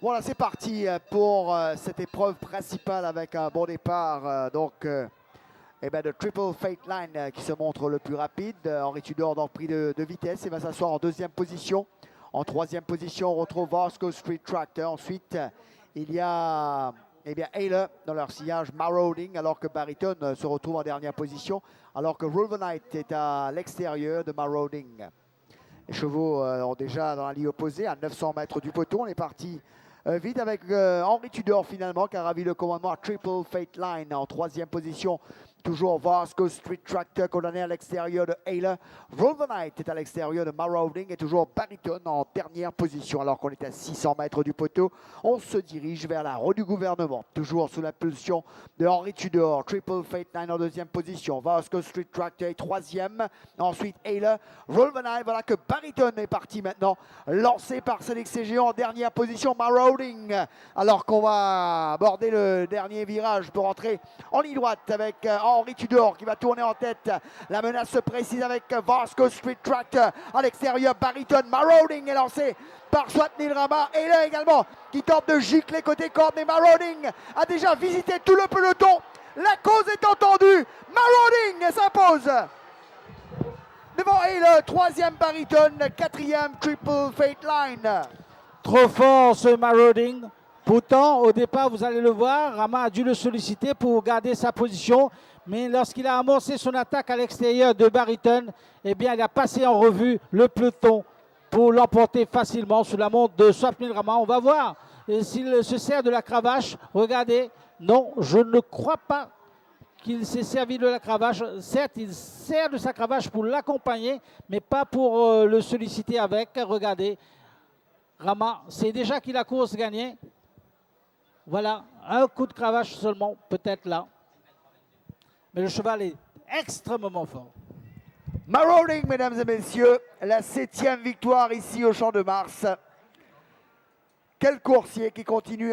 Voilà, c'est parti pour cette épreuve principale avec un bon départ. De Triple Fate Line qui se montre le plus rapide. Henri Tudor donc pris de vitesse et va s'asseoir en deuxième position. En troisième position, on retrouve Vasco Street Tractor. Ensuite, il y a Ayla dans leur sillage Marauding, alors que Bariton se retrouve en dernière position, alors que Wolvenite est à l'extérieur de Marauding. Les chevaux ont déjà dans la ligne opposée à 900 mètres du poteau. On est parti vite avec Henri Tudor finalement qui a ravi le commandement à Triple Fate Line en troisième position. Toujours Vasco Street Tractor condamné à l'extérieur de Ayla. Wolvenite est à l'extérieur de Marauding et toujours Bariton en dernière position. Alors qu'on est à 600 mètres du poteau, on se dirige vers la roue du gouvernement. Toujours sous l'impulsion de Henri Tudor. Triple Fate 9 en deuxième position. Vasco Street Tractor est troisième. Ensuite Ayla. Wolvenite, voilà que Bariton est parti maintenant. Lancé par Cédric Cégéon en dernière position. Marauding. Alors qu'on va aborder le dernier virage pour entrer en ligne droite avec Henri Tudor qui va tourner en tête. La menace se précise avec Vasco Street Tractor à l'extérieur. Bariton. Marauding est lancé par Swatnil Rama. Et là également qui tente de gicler côté corde. Mais Marauding a déjà visité tout le peloton. La cause est entendue. Marauding s'impose devant le troisième Bariton, quatrième Triple Fate Line. Trop fort ce Marauding. Pourtant, au départ, vous allez le voir, Rama a dû le solliciter pour garder sa position. Mais lorsqu'il a amorcé son attaque à l'extérieur de Bariton, eh bien, il a passé en revue le peloton pour l'emporter facilement sous la montre de Swapnil Rama. On va voir s'il se sert de la cravache. Regardez, non, je ne crois pas qu'il s'est servi de la cravache. Certes, il sert de sa cravache pour l'accompagner, mais pas pour le solliciter avec. Regardez, Rama, c'est déjà qu'il a course gagnée. Voilà, un coup de cravache seulement, peut-être là. Mais le cheval est extrêmement fort. Marauding, mesdames et messieurs, la 7e victoire ici au Champ de Mars. Quel coursier qui continue